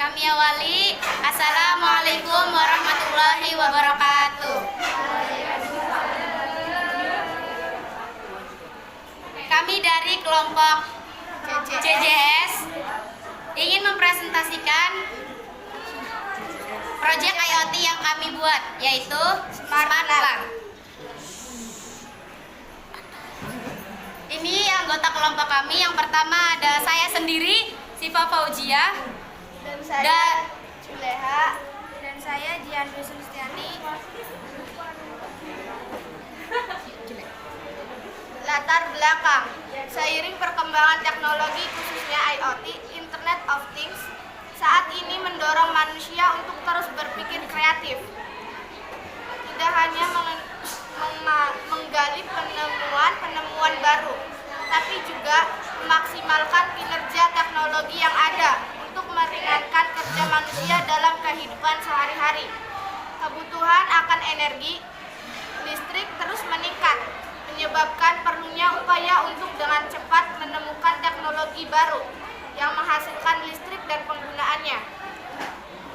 Kami awali. Assalamualaikum warahmatullahi wabarakatuh. Kami dari kelompok CJS ingin mempresentasikan proyek IoT yang kami buat, yaitu Smart Plug. Ini anggota kelompok kami. Yang pertama ada saya sendiri, Siva Fauzia, dan saya Juleha, dan saya Jiandri Sulistiani. Latar belakang: seiring perkembangan teknologi khususnya IoT, Internet of Things, saat ini mendorong manusia untuk terus berpikir kreatif. Tidak hanya menggali penemuan baru, tapi juga memaksimalkan kinerja teknologi yang ada untuk meringankan kerja manusia dalam kehidupan sehari-hari. Kebutuhan akan energi listrik terus meningkat, menyebabkan perlunya upaya untuk dengan cepat menemukan teknologi baru yang menghasilkan listrik dan penggunaannya.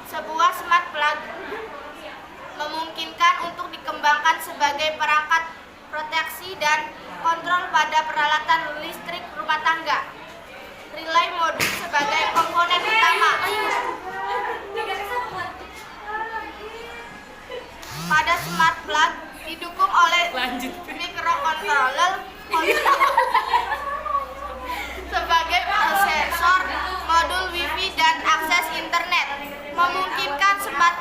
Sebuah smart plug memungkinkan untuk dikembangkan sebagai perangkat proteksi dan kontrol pada peralatan listrik rumah tangga. Relay modul sebagai komponen utama. Pada smart plug didukung oleh microcontroller sebagai prosesor, modul wifi dan akses internet, memungkinkan smart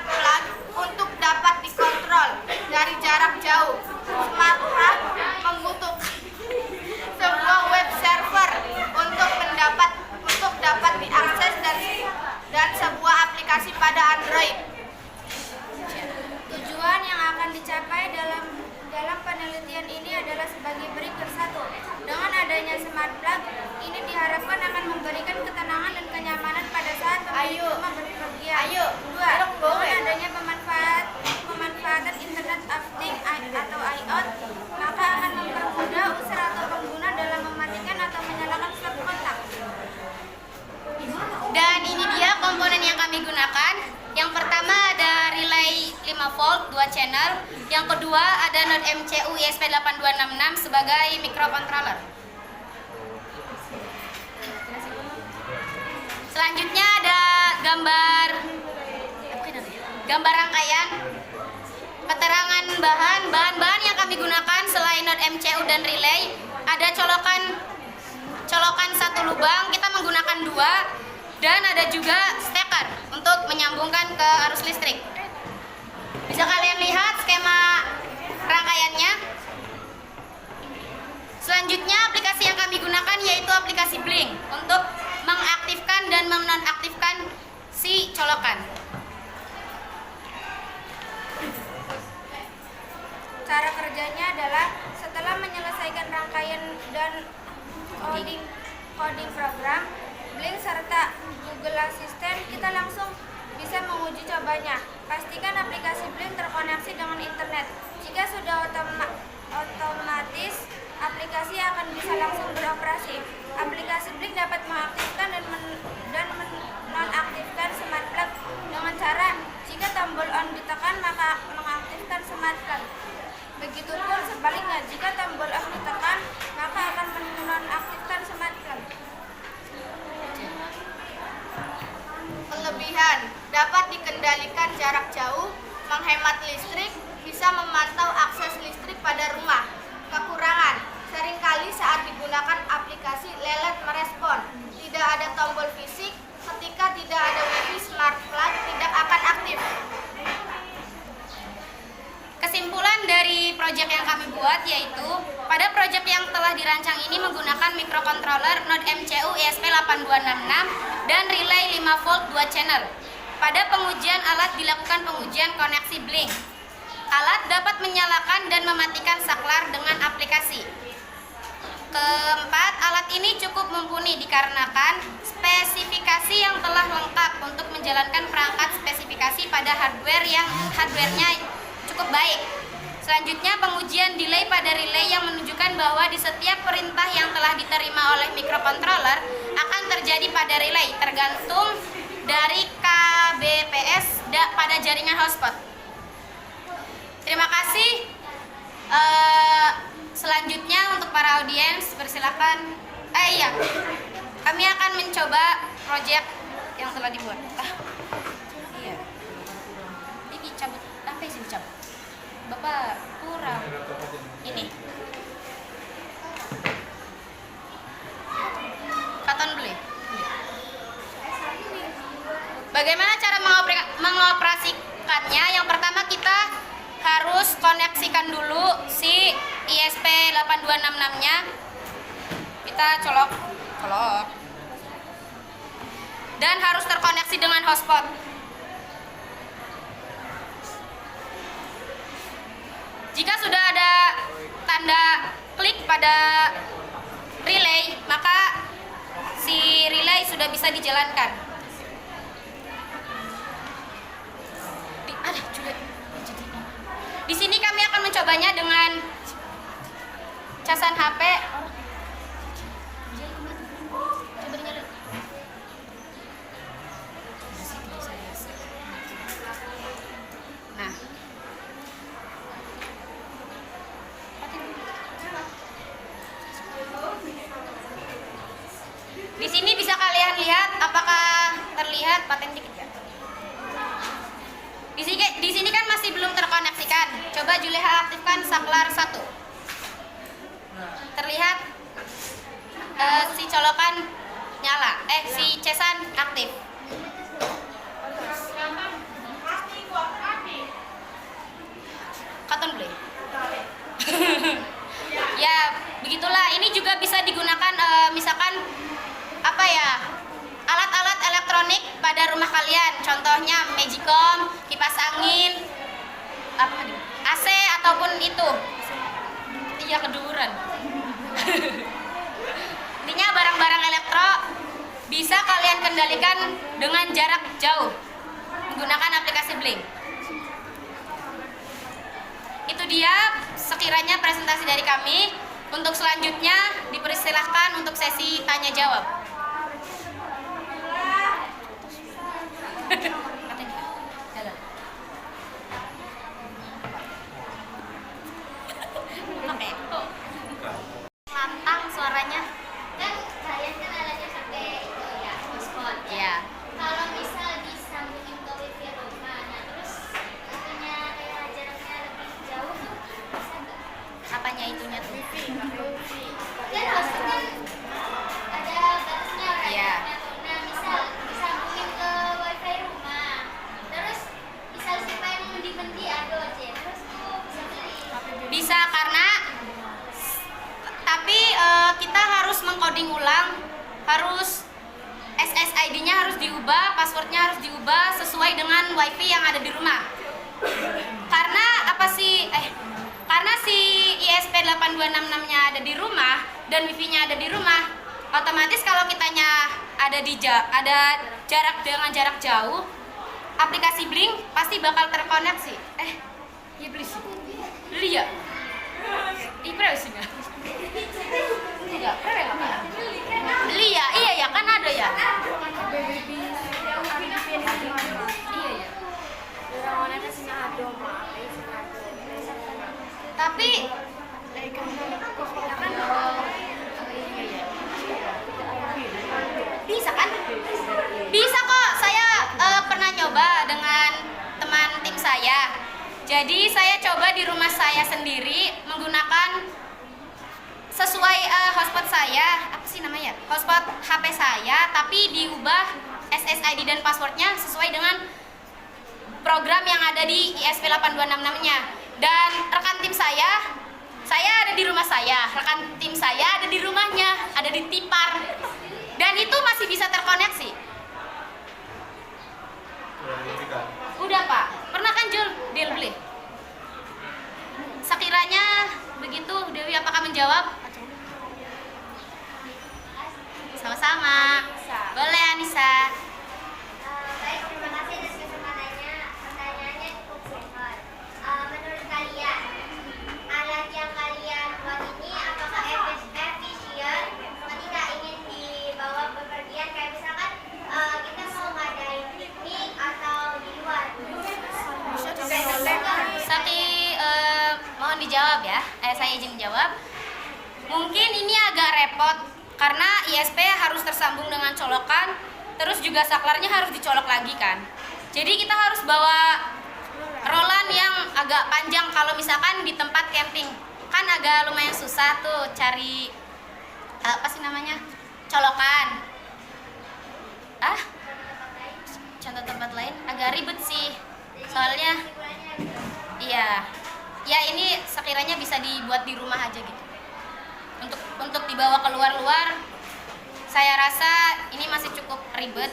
plug untuk dapat dikontrol dari jarak jauh. Smart plug membutuhkan sebuah web server untuk dapat diakses dan sebuah aplikasi pada Android. Tujuan yang akan dicapai dalam penelitian ini adalah sebagai berikut. 1. Dengan adanya smart plug ini diharapkan akan memberikan ketenangan dan kenyamanan pada saat pemilik rumah berpergian. 2. Dengan adanya pemanfaatan Internet of Things atau IoT, maka akan mempermudah user atau pengguna dalam mematikan atau menyalakan stop kontak. Dan ini dia komponen yang kami gunakan. Yang pertama ada relay 5 volt 2 channel. Yang kedua ada node MCU ESP8266 sebagai microcontroller. Selanjutnya ada gambar rangkaian, keterangan bahan-bahan yang kami gunakan selain node MCU dan relay. Ada colokan 1 lubang, kita menggunakan 2. Dan ada juga steker untuk menyambungkan ke arus listrik. Bisa kalian lihat skema rangkaiannya. Selanjutnya aplikasi yang kami gunakan yaitu aplikasi Blink untuk mengaktifkan dan menonaktifkan si colokan. Cara kerjanya adalah setelah menyelesaikan rangkaian dan coding program Blink serta Google Assistant, kita langsung bisa menguji cobanya. Pastikan aplikasi Blink terkoneksi dengan internet. Jika sudah otomatis, aplikasi akan bisa langsung beroperasi. Aplikasi Blink dapat mengaktifkan dan menonaktifkan smart plug dengan cara jika tombol on ditekan maka mengaktifkan smart plug. Begitupun sebaliknya, jika tombol off ditekan maka akan menonaktifkan smart plug. Kelebihan: dapat dikendalikan jarak jauh, menghemat listrik, bisa memantau akses listrik pada rumah. Kekurangan: seringkali saat digunakan aplikasi lelet merespon, tidak ada tombol fisik. Ketika tidak ada wifi, smart plug tidak akan aktif. Kesimpulan dari proyek yang kami buat yaitu pada proyek yang telah dirancang ini menggunakan microcontroller node MCU ESP8266 dan relay 5 volt 2 channel. Pada pengujian alat dilakukan pengujian koneksi Blink. Alat dapat menyalakan dan mematikan saklar dengan aplikasi. Keempat, alat ini cukup mumpuni dikarenakan spesifikasi yang telah lengkap untuk menjalankan perangkat spesifikasi pada hardware-nya cukup baik. Selanjutnya pengujian delay pada relay yang menunjukkan bahwa di setiap perintah yang telah diterima oleh microcontroller akan terjadi pada relay tergantung dari KBPS pada jaringan hotspot. Terima kasih. Selanjutnya untuk para audiens, persilakan. Iya, kami akan mencoba proyek yang telah dibuat. Iya. Ini cabut, sampai sini cabut. Bapak kurang. Ini. Katon beli. Bagaimana cara mengoperasikannya? Yang pertama kita harus koneksikan dulu si ISP8266-nya. Kita colok. Dan harus terkoneksi dengan hotspot. Jika sudah ada tanda klik pada relay, maka si relay sudah bisa dijalankan. Di sini kami akan mencobanya dengan casan HP. Nah, di sini bisa kalian lihat apakah terlihat paten dikit ya? Di sini kan masih belum terkoneksikan. Coba Juleha aktifkan saklar 1. Terlihat si colokan nyala. Si cesan aktif. Katon boleh? Ya, begitulah. Ini juga bisa digunakan misalkan apa ya? Alat-alat elektronik pada rumah kalian, contohnya Magicom, kipas angin, AC ataupun itu. Iya, keduran. Intinya barang-barang elektro bisa kalian kendalikan dengan jarak jauh menggunakan aplikasi Blink. Itu dia sekiranya presentasi dari kami. Untuk selanjutnya dipersilahkan untuk sesi tanya jawab. Lantang suaranya. Kan kalian kan alatnya pakai itu ya, hotspot. Ya. Kalau misal disambungin ke wifi rumah, nah terus itunya kayak jaraknya lebih jauh tuh bisa nggak? Apanya itunya tuh? Wifi. Kan hotspot ada batasnya kan? Iya. Nah misal disambungin ke wifi rumah, terus misal siapa yang mendi-mendi ada aja, terus tuh bisa beli. Bisa tapi kita harus mengcoding ulang, harus SSID-nya harus diubah, passwordnya harus diubah sesuai dengan WiFi yang ada di rumah. Karena karena si ISP8266-nya ada di rumah dan WiFi-nya ada di rumah, otomatis kalau kitanya ada jarak dengan jarak jauh, aplikasi Blink pasti bakal terkoneksi. Ya beli sih. Beli ya? Sih nggak? Enggak, beli ya? Iya ya, kan ada ya? Iya ya. Tapi bisa kan? Bisa kok. Saya pernah nyoba dengan teman tim saya. Jadi saya coba di rumah saya sendiri menggunakan sesuai hotspot saya, apa sih namanya? Hotspot HP saya, tapi diubah SSID dan passwordnya sesuai dengan program yang ada di ISP8266-nya. Dan rekan tim saya ada di rumah saya, rekan tim saya ada di rumahnya, ada di Tipar. Dan itu masih bisa terkoneksi. Udah Pak, pernah kan Jul? Deal beli. Sekiranya begitu, Dewi apakah menjawab? Sama-sama. Boleh Anissa. Baik, terima kasih atas kesempatannya. Pertanyaannya cukup simpel. Menurut kalian, alat yang kalian buat ini apakah efisien ketika ingin dibawa bepergian? Kayak misalkan menjawab ya. Saya izin menjawab. Mungkin ini agak repot karena ISP harus tersambung dengan colokan, terus juga saklarnya harus dicolok lagi kan. Jadi kita harus bawa rolan yang agak panjang kalau misalkan di tempat camping. Kan agak lumayan susah tuh cari apa sih namanya? Colokan. Contoh tempat lain agak ribet sih. Soalnya iya. Ya ini sekiranya bisa dibuat di rumah aja gitu. Untuk dibawa keluar-luar, saya rasa ini masih cukup ribet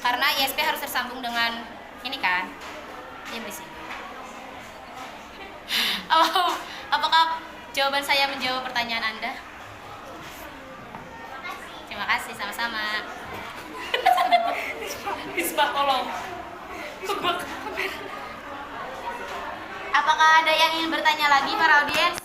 karena ISP harus tersambung dengan ini kan. Ya berisik. Apakah jawaban saya menjawab pertanyaan Anda? Terima kasih, sama-sama. Misbah tolong. Apakah ada yang ingin bertanya lagi para audiens?